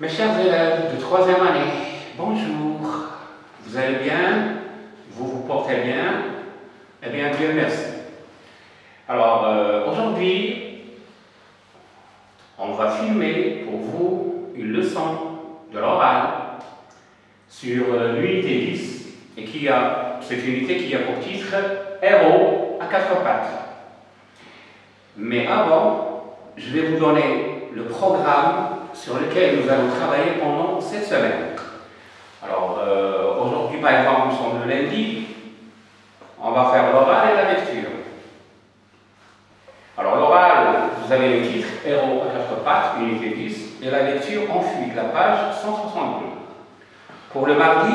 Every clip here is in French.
Mes chers élèves de troisième année, bonjour. Vous allez bien? Vous vous portez bien? Eh bien, Dieu merci. Alors, aujourd'hui, on va filmer pour vous une leçon de l'oral sur l'unité 10 et cette unité qui a pour titre Héros à quatre pattes. Mais avant, je vais vous donner le programme sur lequel nous allons travailler pendant cette semaine. Alors, aujourd'hui, par exemple, nous sommes le lundi. On va faire l'oral et la lecture. Alors, l'oral, vous avez le titre Héros à quatre pattes, unité 10, et la lecture ensuite, la page 162. Pour le mardi,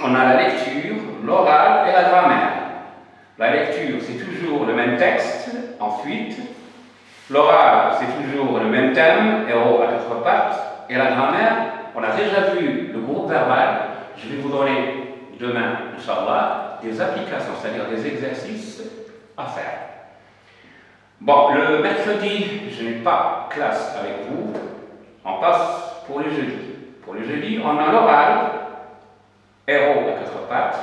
on a la lecture, l'oral et la grammaire. La lecture, c'est toujours le même texte. Ensuite, l'oral, c'est toujours le même thème, héros à quatre pattes. Et la grammaire, on a déjà vu le groupe verbal. Je vais vous donner demain, Inch'Allah, des applications, c'est-à-dire des exercices à faire. Bon, le mercredi, je n'ai pas classe avec vous. On passe pour le jeudi. Pour le jeudi, on a l'oral, héros à quatre pattes,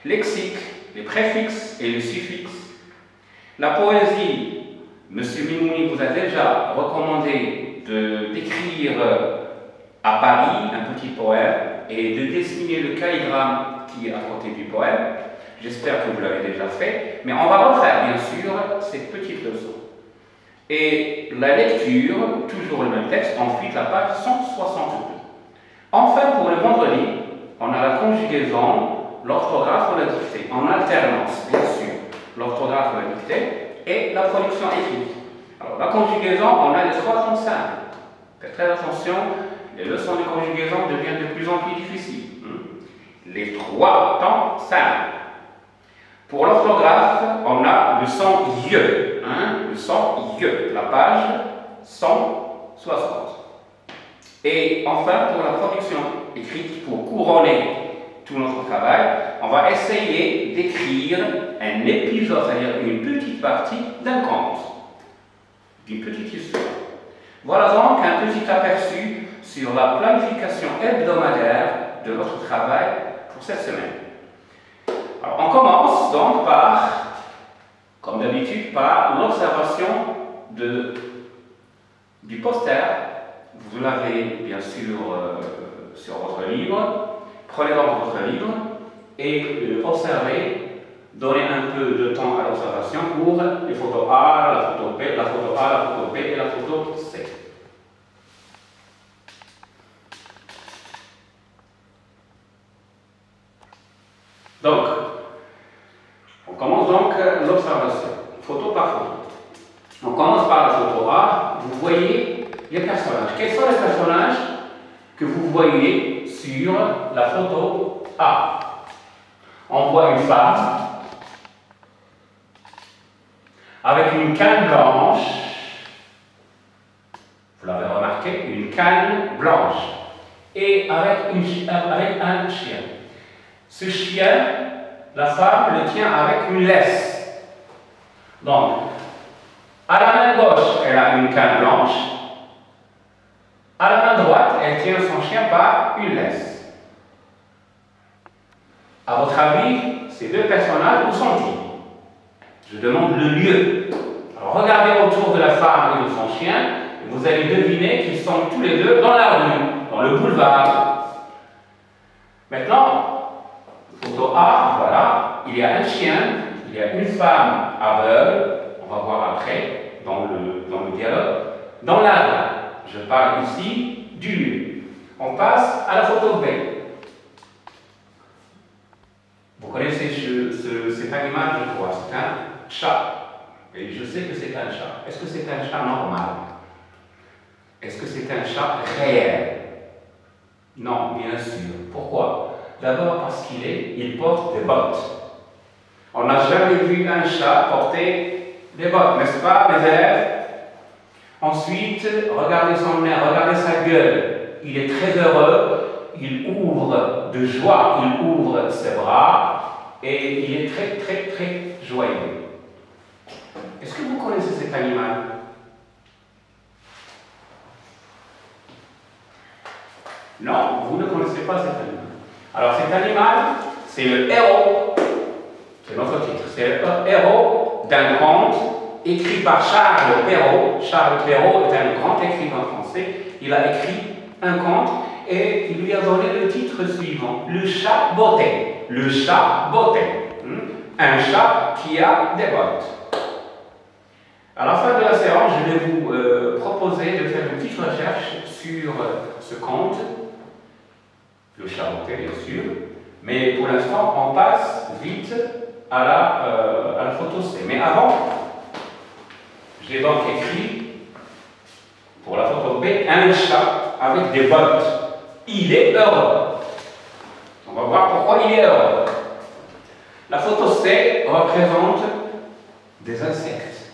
lexique, les préfixes et les suffixes. La poésie, M. Mimouni vous a déjà recommandé d'écrire à Paris un petit poème et de dessiner le calligramme qui est à côté du poème. J'espère que vous l'avez déjà fait, mais on va refaire bien sûr cette petite leçon. Et la lecture, toujours le même texte, ensuite la page 162. Enfin, pour le vendredi, on a la conjugaison, l'orthographe ou la dictée, en alternance, bien sûr, l'orthographe ou la dictée, et la production écrite. Alors, la conjugaison, on a les trois temps simples. Faites très attention, les leçons de conjugaison deviennent de plus en plus difficiles. Les trois temps simples. Pour l'orthographe, on a le son YE, le son YE, la page 160. Et enfin, pour la production écrite, pour couronner tout notre travail, on va essayer d'écrire un épisode, c'est-à-dire une petite partie d'un conte, d'une petite histoire. Voilà donc un petit aperçu sur la planification hebdomadaire de notre travail pour cette semaine. Alors, on commence donc par, comme d'habitude, par l'observation du poster. Vous l'avez bien sûr sur votre livre. Prenez donc votre livre et observez, donnez un peu de temps à l'observation pour les photos A, la photo B, la photo A, la photo B et la photo C. Donc, on commence donc l'observation, photo par photo. On commence par la photo A. Vous voyez les personnages. Quels sont les personnages que vous voyez sur la photo A? On voit une femme avec une canne blanche. Vous l'avez remarqué, une canne blanche. Et avec un chien. Ce chien, la femme le tient avec une laisse. Donc, à la main gauche, elle a une canne blanche. À la main droite, elle tient son chien par une laisse. À votre avis, ces deux personnages, où sont-ils? Je demande le lieu. Alors, regardez autour de la femme et de son chien, et vous allez deviner qu'ils sont tous les deux dans la rue, dans le boulevard. Maintenant, photo A, voilà, il y a un chien, il y a une femme aveugle, on va voir après, dans le dialogue, dans la rue. Je parle ici du lieu. On passe à la photo B. Vous connaissez cet animal, je crois, c'est un chat. Et je sais que c'est un chat. Est-ce que c'est un chat normal? Est-ce que c'est un chat réel? Non, bien sûr. Pourquoi? D'abord parce qu'il porte des bottes. On n'a jamais vu un chat porter des bottes, n'est-ce pas, mes élèves? Ensuite, regardez son nez, regardez sa gueule. Il est très heureux, il ouvre de joie, il ouvre ses bras et il est très, très, très joyeux. Est-ce que vous connaissez cet animal? Non, vous ne connaissez pas cet animal. Alors cet animal, c'est le héros, c'est notre titre, c'est le héros d'un conte écrit par Charles Perrault. Charles Perrault est un grand écrivain français. Il a écrit un conte et il lui a donné le titre suivant, Le chat botté. Le chat botté. Un chat qui a des bottes. À la fin de la séance, je vais vous proposer de faire une petite recherche sur ce conte, le chat botté bien sûr, mais pour l'instant on passe vite à la photo C. Mais avant, j'ai donc écrit pour la photo B un chat avec des bottes. Il est heureux. On va voir pourquoi il est heureux. La photo C représente des insectes.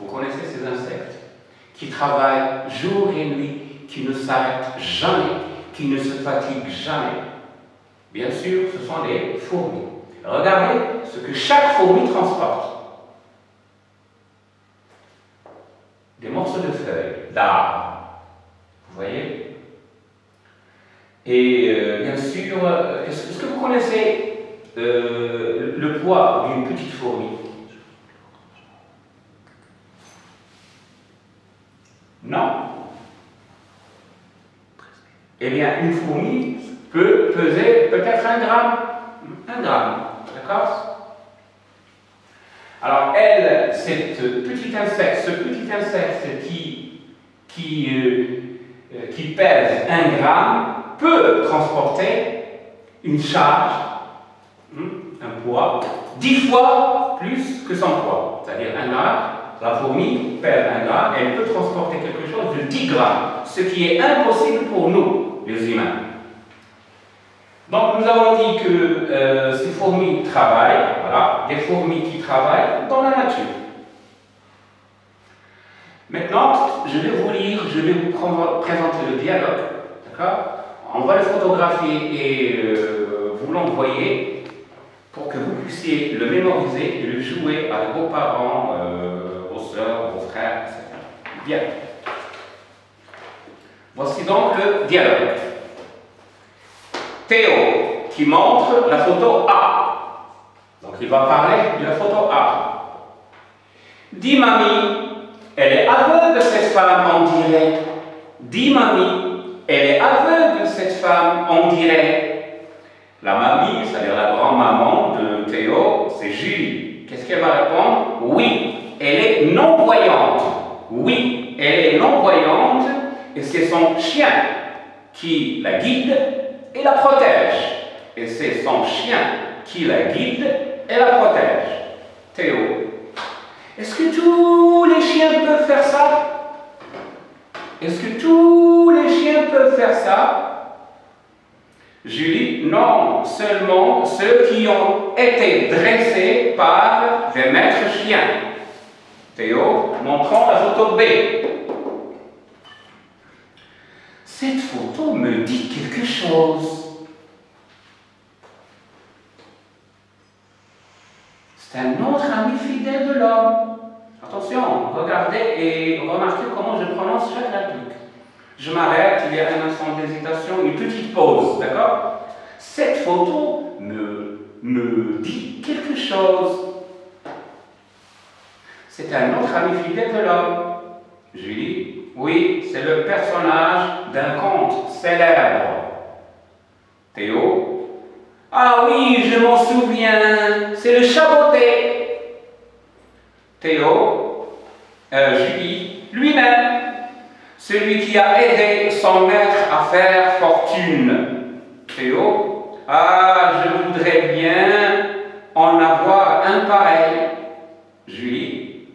Vous connaissez ces insectes qui travaillent jour et nuit, qui ne s'arrêtent jamais, qui ne se fatiguent jamais. Bien sûr, ce sont les fourmis. Regardez ce que chaque fourmi transporte. Des morceaux de feuilles, d'arbres. Vous voyez? Et bien sûr, est-ce que vous connaissez le poids d'une petite fourmi? Non. Eh bien, une fourmi peut peser peut-être 1 gramme. 1 gramme, d'accord? Alors, elle, ce petit insecte qui pèse 1 gramme, peut transporter une charge, un poids, 10 fois plus que son poids. C'est-à-dire 1 gramme, la fourmi pèse 1 gramme, elle peut transporter quelque chose de 10 grammes, ce qui est impossible pour nous, les humains. Donc nous avons dit que ces fourmis travaillent, voilà, des fourmis qui travaillent dans la nature. Maintenant, je vais vous lire, je vais vous présenter le dialogue, d'accord? On va le photographier et vous l'envoyer pour que vous puissiez le mémoriser et le jouer avec vos parents, vos soeurs, vos frères, etc. Bien. Voici donc le dialogue. Théo qui montre la photo A. Donc il va parler de la photo A. Dis mamie, elle est aveugle cette femme, on dirait. Dis mamie, elle est aveugle cette femme, on dirait. La mamie, c'est-à-dire la grand-maman de Théo, c'est Julie. Qu'est-ce qu'elle va répondre? Oui, elle est non-voyante. Oui, elle est non-voyante et c'est son chien qui la guide et la protège. Et c'est son chien qui la guide et la protège. Théo, est-ce que tous les chiens peuvent faire ça? Est-ce que tous les chiens peuvent faire ça? Julie, non, seulement ceux qui ont été dressés par des maîtres chiens. Théo, montrons la photo B. Cette photo me dit quelque chose. C'est un autre ami fidèle de l'homme. Attention, regardez et remarquez comment je prononce chaque réplique. Je m'arrête, il y a un instant d'hésitation, une petite pause, d'accord? Cette photo me dit quelque chose. C'est un autre ami fidèle de l'homme. Julie, oui, c'est le personnage d'un conte célèbre. Théo, ah oui, je m'en souviens, c'est le chat botté. Théo, Julie, lui-même, celui qui a aidé son maître à faire fortune. Théo, ah, je voudrais bien en avoir un pareil. Julie,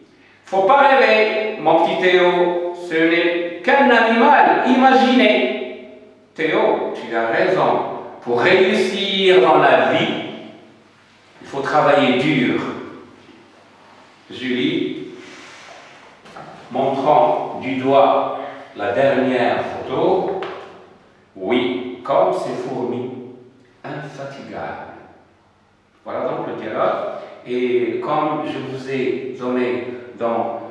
faut pas rêver, mon petit Théo, ce n'est qu'un animal imaginé. Théo, tu as raison, pour réussir dans la vie, il faut travailler dur. Julie, montrant du doigt la dernière photo, oui, comme ces fourmis, infatigables. Voilà donc le dialogue. Et comme je vous ai donné dans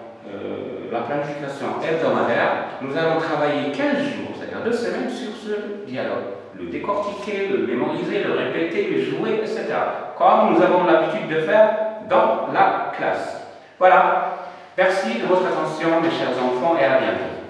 la planification hebdomadaire, nous allons travailler 15 jours, c'est-à-dire 2 semaines sur ce dialogue, le décortiquer, le mémoriser, le répéter, le jouer, etc. Comme nous avons l'habitude de faire dans la classe. Voilà. Merci de votre attention, mes chers enfants, et à bientôt.